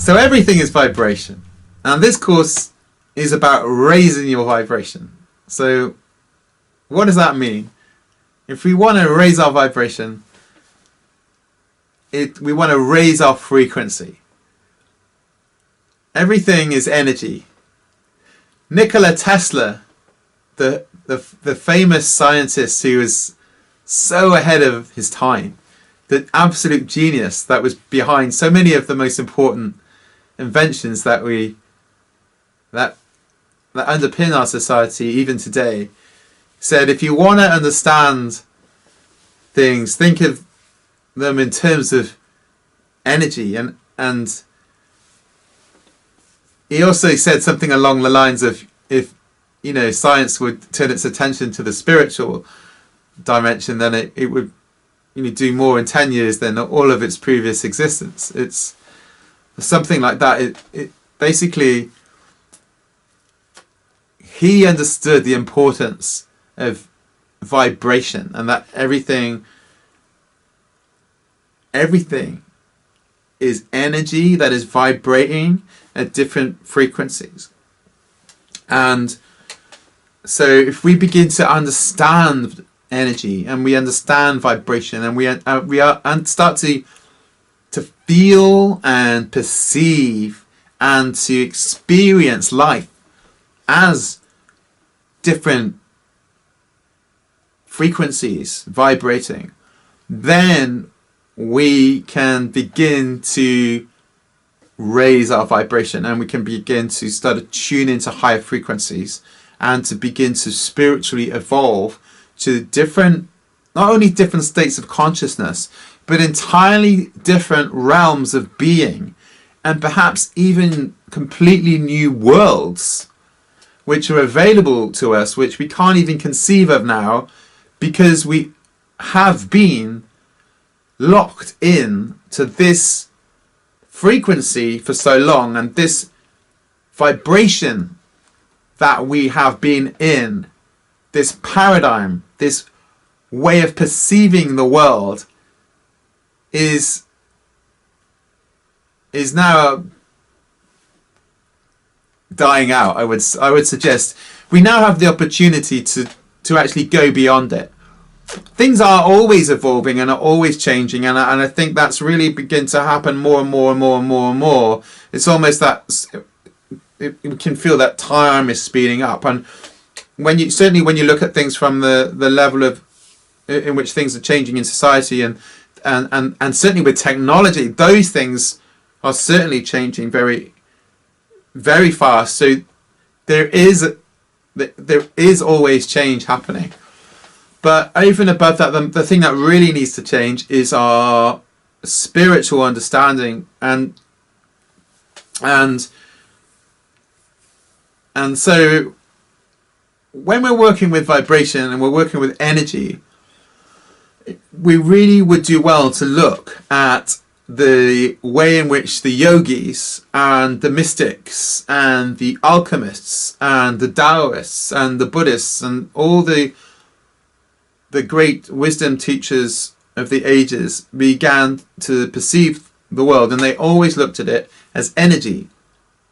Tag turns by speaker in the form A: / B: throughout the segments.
A: So everything is vibration. And this course is about raising your vibration. So what does that mean? If we want to raise our vibration, we want to raise our frequency. Everything is energy. Nikola Tesla, the famous scientist who was so ahead of his time, the absolute genius that was behind so many of the most important inventions that underpin our society even today, said if you want to understand things, think of them in terms of energy. And he also said something along the lines of, if science would turn its attention to the spiritual dimension, then it would do more in 10 years than all of its previous existence. It's something like that. It basically, he understood the importance of vibration, and that everything is energy that is vibrating at different frequencies. And so if we begin to understand energy, and we understand vibration, and we start to feel and perceive and to experience life as different frequencies vibrating, then we can begin to raise our vibration, and we can begin to start to tune into higher frequencies, and to begin to spiritually evolve to different, not only different states of consciousness, but entirely different realms of being, and perhaps even completely new worlds which are available to us, which we can't even conceive of now, because we have been locked in to this frequency for so long, and this vibration that we have been in, this paradigm, this way of perceiving the world is now dying out. I would suggest we now have the opportunity to actually go beyond it. Things are always evolving and are always changing, and I think that's really begin to happen more and more and more and more and more. It's almost that you can feel that time is speeding up, and when you look at things from the level of in which things are changing in society, and certainly with technology, those things are certainly changing very, very fast. So there is always change happening. But even above that, the thing that really needs to change is our spiritual understanding, and so when we're working with vibration and we're working with energy, we really would do well to look at the way in which the yogis and the mystics and the alchemists and the Taoists and the Buddhists and all the great wisdom teachers of the ages began to perceive the world, and they always looked at it as energy.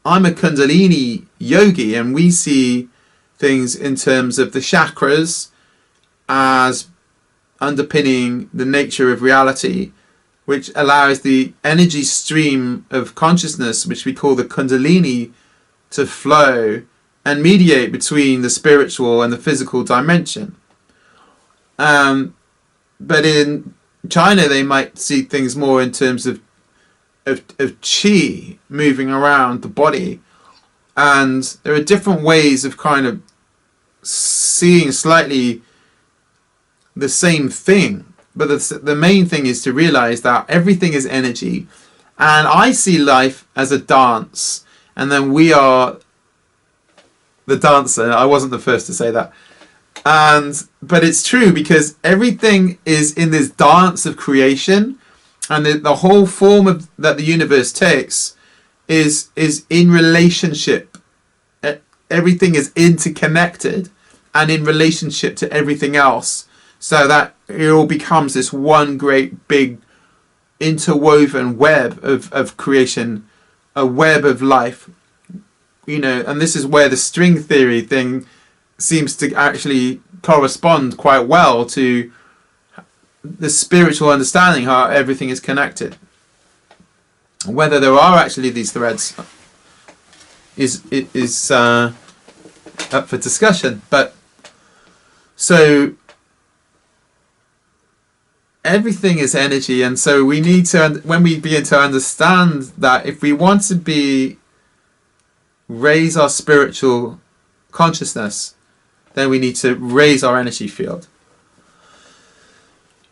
A: I'm a Kundalini yogi, and we see things in terms of the chakras as underpinning the nature of reality, which allows the energy stream of consciousness, which we call the Kundalini, to flow and mediate between the spiritual and the physical dimension. But in China, they might see things more in terms of chi moving around the body, and there are different ways of kind of seeing slightly the same thing. But the main thing is to realize that everything is energy, and I see life as a dance, and then we are the dancer. I wasn't the first to say that. But it's true, because everything is in this dance of creation, and the whole form that the universe takes is in relationship. Everything is interconnected and in relationship to everything else, so that it all becomes this one great big interwoven web of creation, a web of life, you know, and this is where the string theory thing seems to actually correspond quite well to the spiritual understanding, how everything is connected. Whether there are actually these threads is up for discussion, but so everything is energy, and so we need to, when we begin to understand that if we want to raise our spiritual consciousness, then we need to raise our energy field.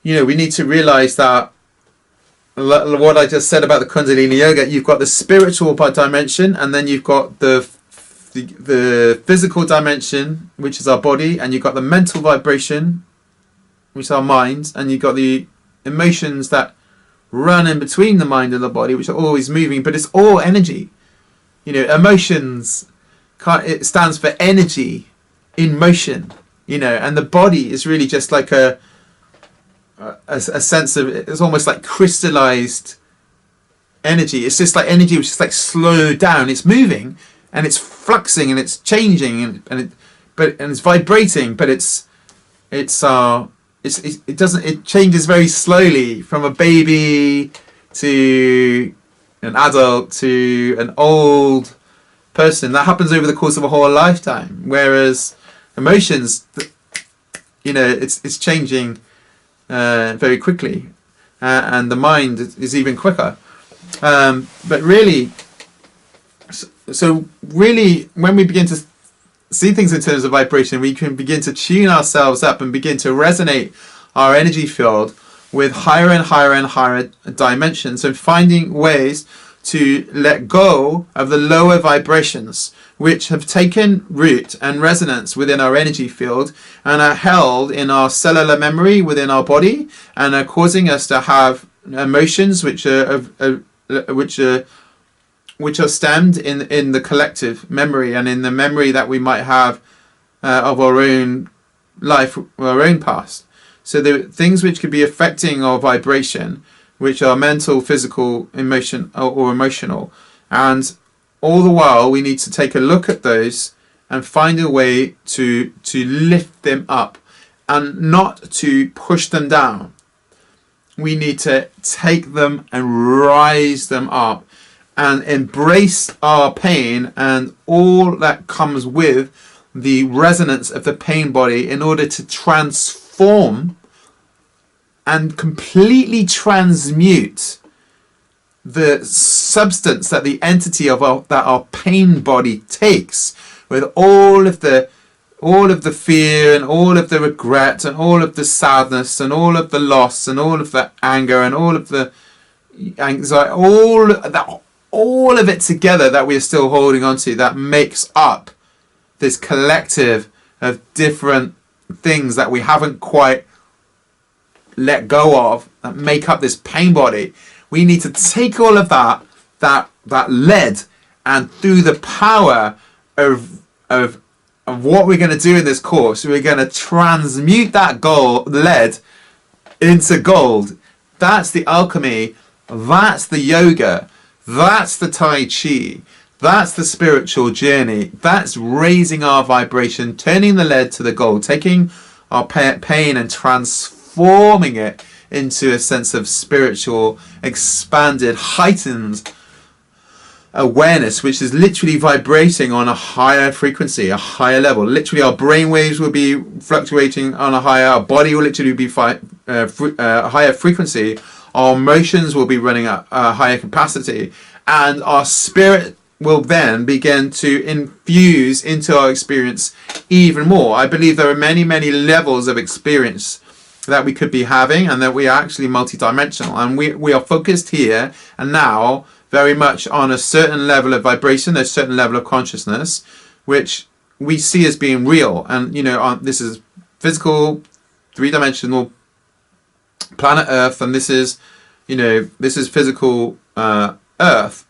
A: You know, we need to realize that what I just said about the Kundalini Yoga, you've got the spiritual dimension, and then you've got the physical dimension, which is our body, and you've got the mental vibration, which is our minds, and you've got the emotions that run in between the mind and the body, which are always moving, but it's all energy. You know, emotions, it stands for energy in motion, you know, and the body is really just like a sense of, it's almost like crystallized energy. It's just like energy which is like slowed down. It's moving and it's fluxing and it's changing and it's vibrating, but it changes very slowly from a baby to an adult to an old person. That happens over the course of a whole lifetime, whereas emotions, you know, it's changing very quickly, and the mind is even quicker. But really, so really, when we begin to see things in terms of vibration, we can begin to tune ourselves up and begin to resonate our energy field with higher and higher and higher dimensions, and finding ways to let go of the lower vibrations which have taken root and resonance within our energy field and are held in our cellular memory within our body, and are causing us to have emotions which are stemmed in the collective memory and in the memory that we might have of our own life, our own past. So the things which could be affecting our vibration, which are mental, physical, emotion, or emotional, and all the while we need to take a look at those and find a way to lift them up and not to push them down. We need to take them and rise them up and embrace our pain and all that comes with the resonance of the pain body, in order to transform and completely transmute the substance that the entity of our pain body takes, with all of the fear and all of the regret and all of the sadness and all of the loss and all of the anger and all of the anxiety, all of it together that we are still holding on to, that makes up this collective of different things that we haven't quite let go of, that make up this pain body. We need to take all of that lead, and through the power of what we're going to do in this course, we're going to transmute that lead into gold. That's the alchemy. That's the yoga. That's the Tai Chi. That's the spiritual journey. That's raising our vibration, turning the lead to the gold, taking our pain and transforming it into a sense of spiritual, expanded, heightened awareness, which is literally vibrating on a higher frequency, a higher level. Literally, our brain waves will be fluctuating on a higher, our body will literally be a higher frequency, our emotions will be running at a higher capacity, and our spirit will then begin to infuse into our experience even more. I believe there are many, many levels of experience that we could be having, and that we are actually multidimensional, and we are focused here and now very much on a certain level of vibration, a certain level of consciousness, which we see as being real. And you know, this is physical, three-dimensional planet Earth, and this is, you know, this is physical Earth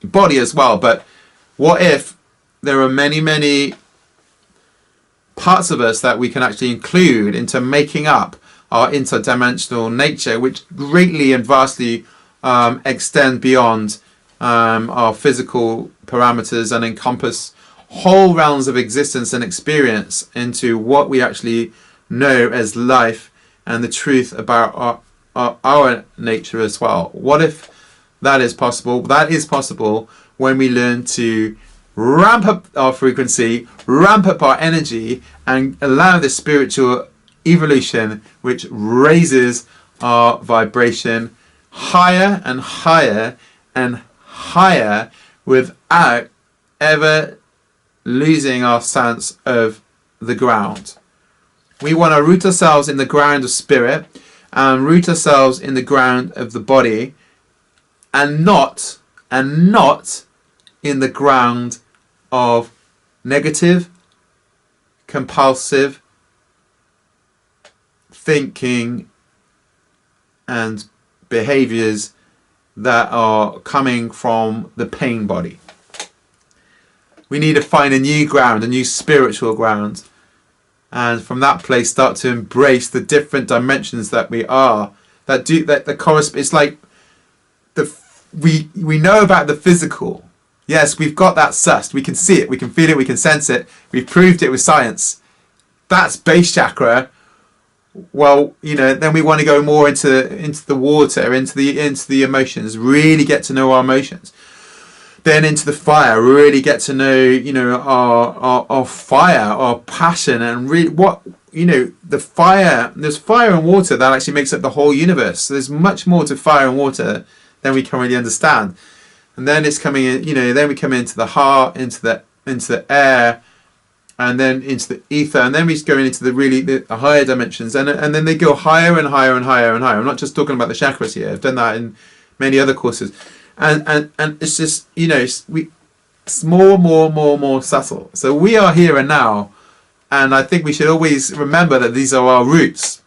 A: body as well. But what if there are many, many parts of us that we can actually include into making up our interdimensional nature, which greatly and vastly extend beyond our physical parameters and encompass whole realms of existence and experience into what we actually know as life and the truth about our nature as well. What if that is possible? That is possible when we learn to ramp up our frequency, ramp up our energy, and allow the spiritual evolution which raises our vibration higher and higher and higher without ever losing our sense of the ground. We want to root ourselves in the ground of spirit and root ourselves in the ground of the body, and not in the ground of negative, compulsive thinking and behaviors that are coming from the pain body. We need to find a new ground, a new spiritual ground, and from that place start to embrace the different dimensions that we are. It's like we know about the physical. Yes, we've got that sussed. We can see it, we can feel it, we can sense it. We've proved it with science. That's base chakra. Well, then we want to go more into the water, into the emotions, really get to know our emotions. Then into the fire, really get to know, our fire, our passion, and really the fire. There's fire and water that actually makes up the whole universe. So there's much more to fire and water than we can really understand. And then it's coming in, then we come into the heart, into the air, and then into the ether, and then we go into the higher dimensions, and then they go higher and higher and higher and higher. I'm not just talking about the chakras here. I've done that in many other courses. And it's just, it's more subtle. So we are here and now, and I think we should always remember that these are our roots,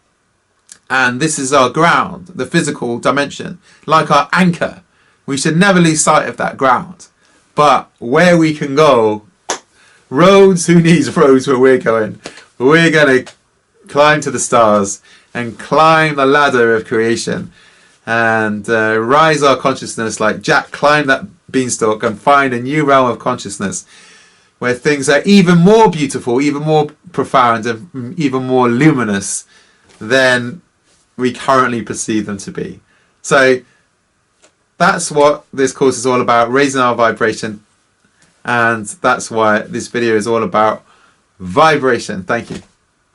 A: and this is our ground, the physical dimension, like our anchor. We should never lose sight of that ground. But where we can go, roads, who needs roads where we're going? We're going to climb to the stars and climb the ladder of creation, and rise our consciousness like Jack climbed that beanstalk and find a new realm of consciousness where things are even more beautiful, even more profound, and even more luminous than we currently perceive them to be. So that's what this course is all about, raising our vibration, and that's why this video is all about vibration. Thank you.